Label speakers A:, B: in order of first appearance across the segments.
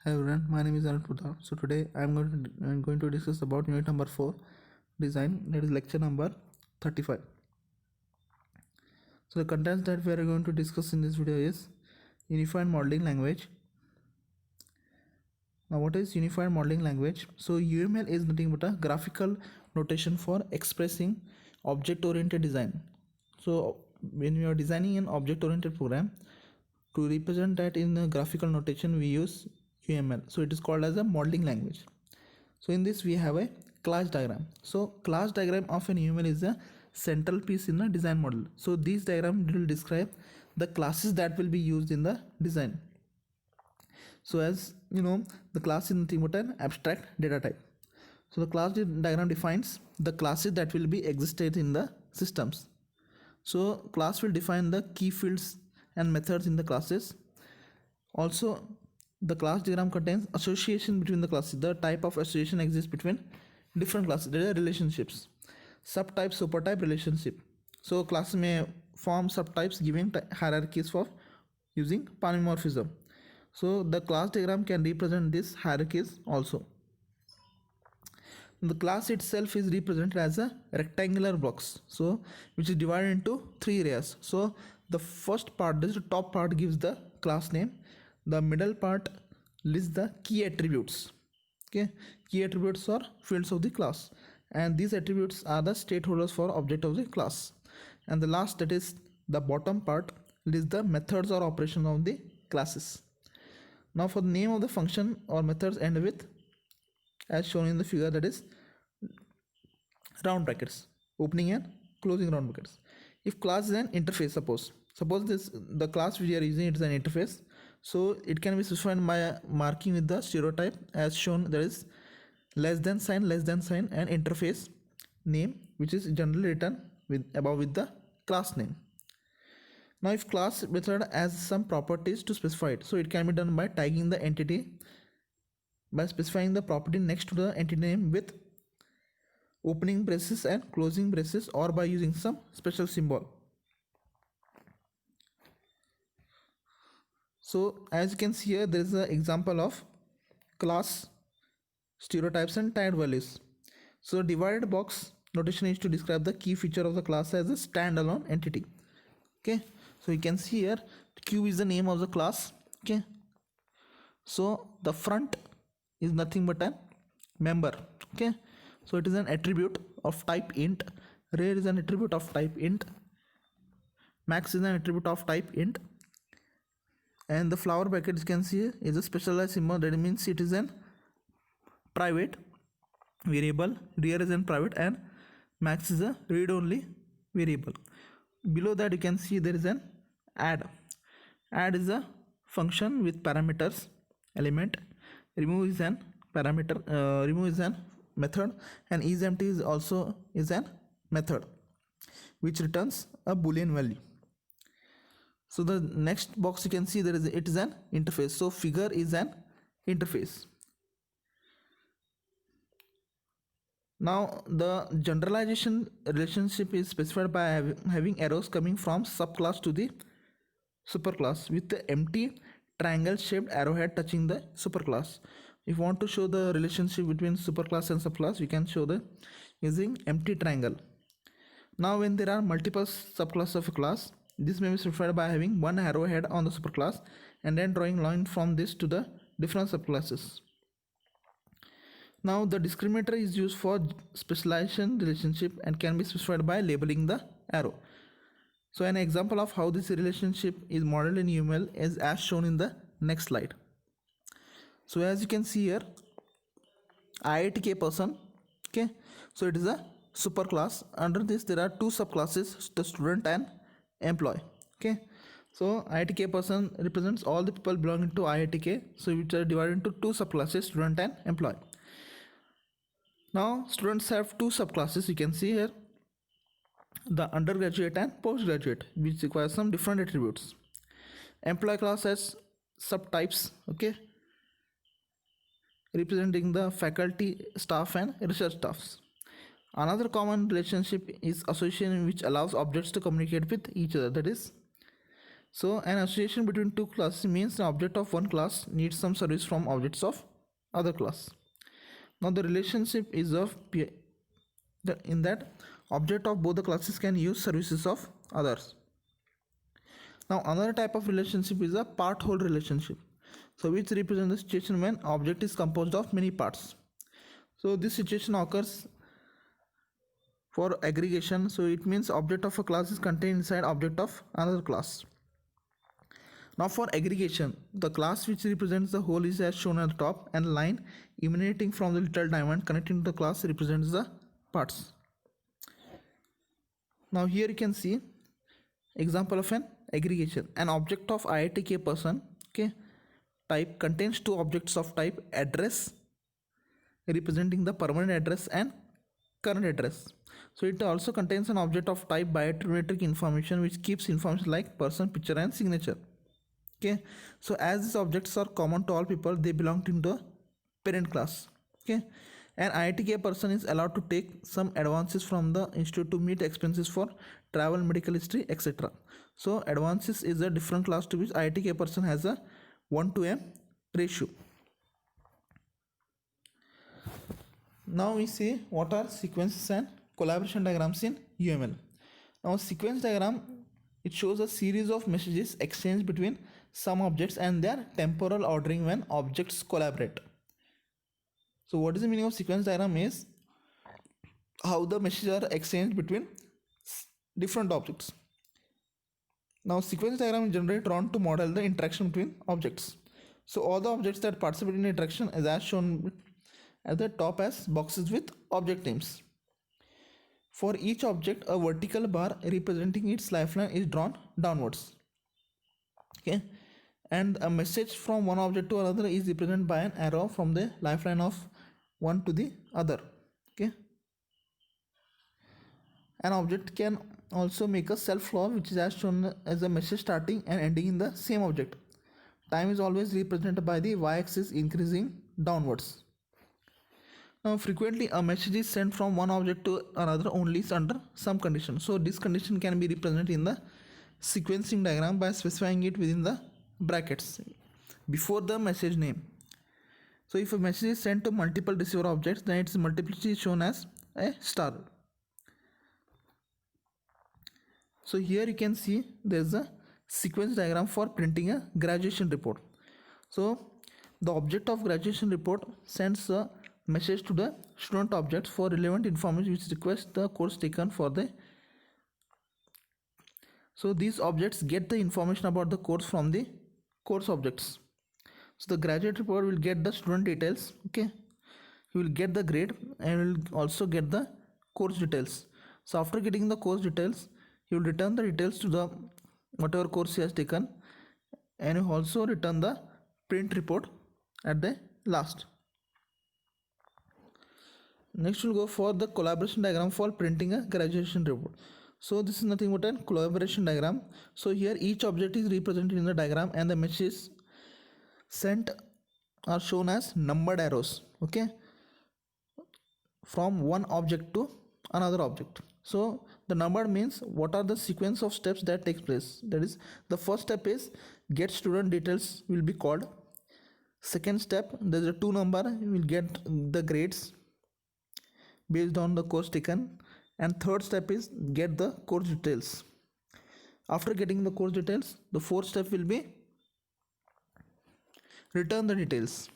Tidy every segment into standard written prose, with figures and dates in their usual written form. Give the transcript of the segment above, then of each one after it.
A: Hi everyone, my name is Anand Pradhan. So today I'm going to discuss about unit number 4 design, that is lecture number 35. So the contents that we are going to discuss in this video is unified modeling language. Now what is unified modeling language? So UML is nothing but a graphical notation for expressing object oriented design. So when we are designing an object oriented program, to represent that in a graphical notation we use UML. So it is called as a modeling language. So in this we have a class diagram. So class diagram of an UML is a central piece in a design model. So this diagram will describe the classes that will be used in the design. So as you know, the class is nothing but an abstract data type. So the class diagram defines the classes that will be existed in the systems. So class will define the key fields and methods in the classes. Also, the class diagram contains association between the classes. The type of association exists between different classes. There are relationships. Subtype, supertype relationship. So class may form subtypes giving hierarchies for using polymorphism. So the class diagram can represent these hierarchies also. The class itself is represented as a rectangular blocks, so which is divided into three areas. So the first part, this top part, gives the class name. The middle part lists the key attributes. Okay, key attributes are fields of the class, and these attributes are the stakeholders for object of the class. And the last, that is the bottom part, lists the methods or operations of the classes. Now for the name of the function or methods end with, as shown in the figure, that is round brackets, opening and closing round brackets. If class is an interface, suppose this the class we are using, it is an interface, so it can be specified by marking with the stereotype as shown, that is less than sign, and interface name, which is generally written with above with the class name. Now if class method has some properties to specify it, so it can be done by tagging the entity by specifying the property next to the entity name with opening braces and closing braces, or by using some special symbol. So as you can see here, there is an example of class stereotypes and tagged values. So divided box notation is to describe the key feature of the class as a standalone entity. Okay, so you can see here Q is the name of the class. Okay, so the front is nothing but a member. Okay, so it is an attribute of type int, rear is an attribute of type int, max is an attribute of type int, and the flower bracket you can see is a specialized symbol, that means it is an private variable. Rear is an private, and max is a read only variable. Below that you can see there is an add. Add is a function with parameters element. Remove is an parameter, remove is an method, and isEmpty is also is an method which returns a boolean value. So the next box you can see there is, it is an interface. So figure is an interface. Now the generalization relationship is specified by having arrows coming from subclass to the superclass with the empty triangle shaped arrowhead touching the superclass. If you want to show the relationship between superclass and subclass, we can show the using empty triangle. Now when there are multiple subclasses of a class, this may be specified by having one arrowhead on the superclass and then drawing line from this to the different subclasses. Now the discriminator is used for specialization relationship and can be specified by labeling the arrow. So an example of how this relationship is modeled in UML is as shown in the next slide. So as you can see here, IITK person, okay, so it is a superclass. Under this there are two subclasses, the student and employee. Okay, so IITK person represents all the people belonging to IITK, so which are divided into two subclasses, student and employee. Now students have two subclasses, you can see here, the undergraduate and postgraduate, which require some different attributes. Employee class has subtypes, okay, representing the faculty, staff and research staffs. Another common relationship is association, which allows objects to communicate with each other, that is So an association between two classes means the object of one class needs some service from objects of other class. Now the relationship is in that object of both the classes can use services of others. Now another type of relationship is a part-whole relationship. So which represents the situation when object is composed of many parts. So this situation occurs for aggregation. So it means object of a class is contained inside object of another class. Now for aggregation, the class which represents the whole is as shown at the top, and line emanating from the little diamond connecting to the class represents the parts. Now here you can see example of an aggregation. An object of IITK person, okay, type contains two objects of type address representing the permanent address and current address. So it also contains an object of type biometric information which keeps information like person, picture and signature. Okay, so as these objects are common to all people, they belong to the parent class. Okay, an IITK person is allowed to take some advances from the institute to meet expenses for travel, medical history, etc. So advances is a different class to which IITK person has a 1:m ratio. Now we see what are sequences and collaboration diagrams in UML. Now sequence diagram, it shows a series of messages exchanged between some objects and their temporal ordering when objects collaborate. So what is the meaning of sequence diagram is how the messages are exchanged between different objects. Now sequence diagram is generally drawn to model the interaction between objects. So all the objects that participate in interaction is as shown at the top as boxes with object names. For each object, a vertical bar representing its lifeline is drawn downwards. Okay, and a message from one object to another is represented by an arrow from the lifeline of one to the other. Okay, an object can also make a self flow which is as shown as a message starting and ending in the same object. Time is always represented by the y-axis increasing downwards. Now frequently a message is sent from one object to another only under some condition. So this condition can be represented in the sequencing diagram by specifying it within the brackets before the message name. So if a message is sent to multiple receiver objects, then its multiplicity is shown as a star. So here you can see there is a sequence diagram for printing a graduation report. So the object of graduation report sends a message to the student object for relevant information which requests the course taken for the. So these objects get the information about the course from the course objects. So the graduate report will get the student details, okay, you will get the grade and will also get the course details. So after getting the course details, you will return the details to the whatever course he has taken, and you also return the print report at the last. Next we'll go for the collaboration diagram for printing a graduation report. So this is nothing but a collaboration diagram. So here each object is represented in the diagram and the messages sent are shown as numbered arrows, okay, from one object to another object. So the number means what are the sequence of steps that takes place. That is, the first step is get student details will be called. Second step, there is a 2 number, you will get the grades based on the course taken, and third step is get the course details. After getting the course details, the fourth step will be return the details.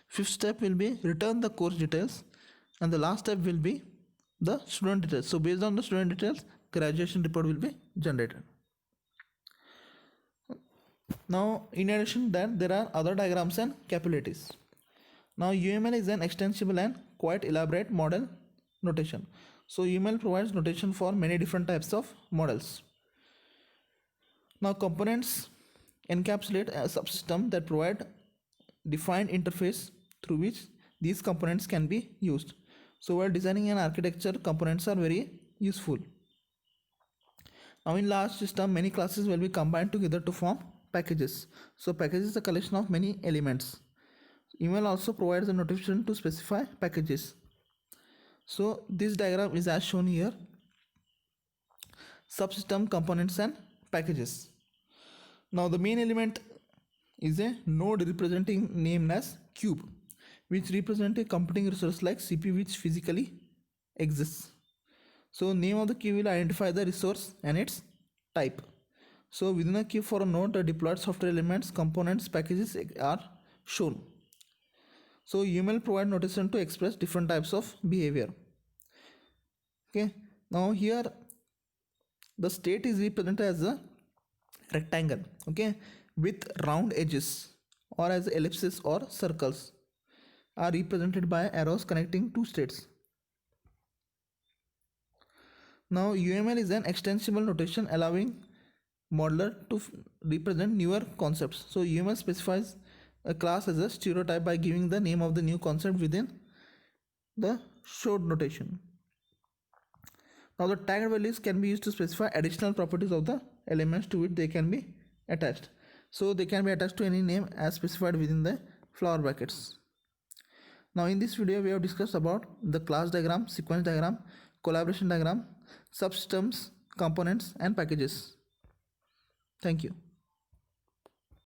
A: Fifth step will be return the course details, and the last step will be the student details. So based on the student details, graduation report will be generated. Now in addition that there are other diagrams and capabilities. Now UML is an extensible and quite elaborate model notation. So UML provides notation for many different types of models. Now components encapsulate a subsystem that provide defined interface through which these components can be used. So while designing an architecture, components are very useful. Now in large system, many classes will be combined together to form packages. So package is a collection of many elements. UML also provides a notation to specify packages. So this diagram is as shown here. Subsystem, components and packages. Now the main element is a node representing named as cube, which represent a computing resource like CPU which physically exists. So name of the cube will identify the resource and its type. So within a cube for a node, the deployed software elements, components, packages are shown. So UML provide notation to express different types of behavior. Okay, now here the state is represented as a rectangle, okay, with round edges, or as ellipses or circles are represented by arrows connecting two states. Now UML is an extensible notation allowing modeler to represent newer concepts. So UML specifies a class as a stereotype by giving the name of the new concept within the short notation. Now the tagged values can be used to specify additional properties of the elements to which they can be attached. So they can be attached to any name as specified within the flower brackets. Now in this video we have discussed about the class diagram, sequence diagram, collaboration diagram, subsystems, components and packages. Thank you.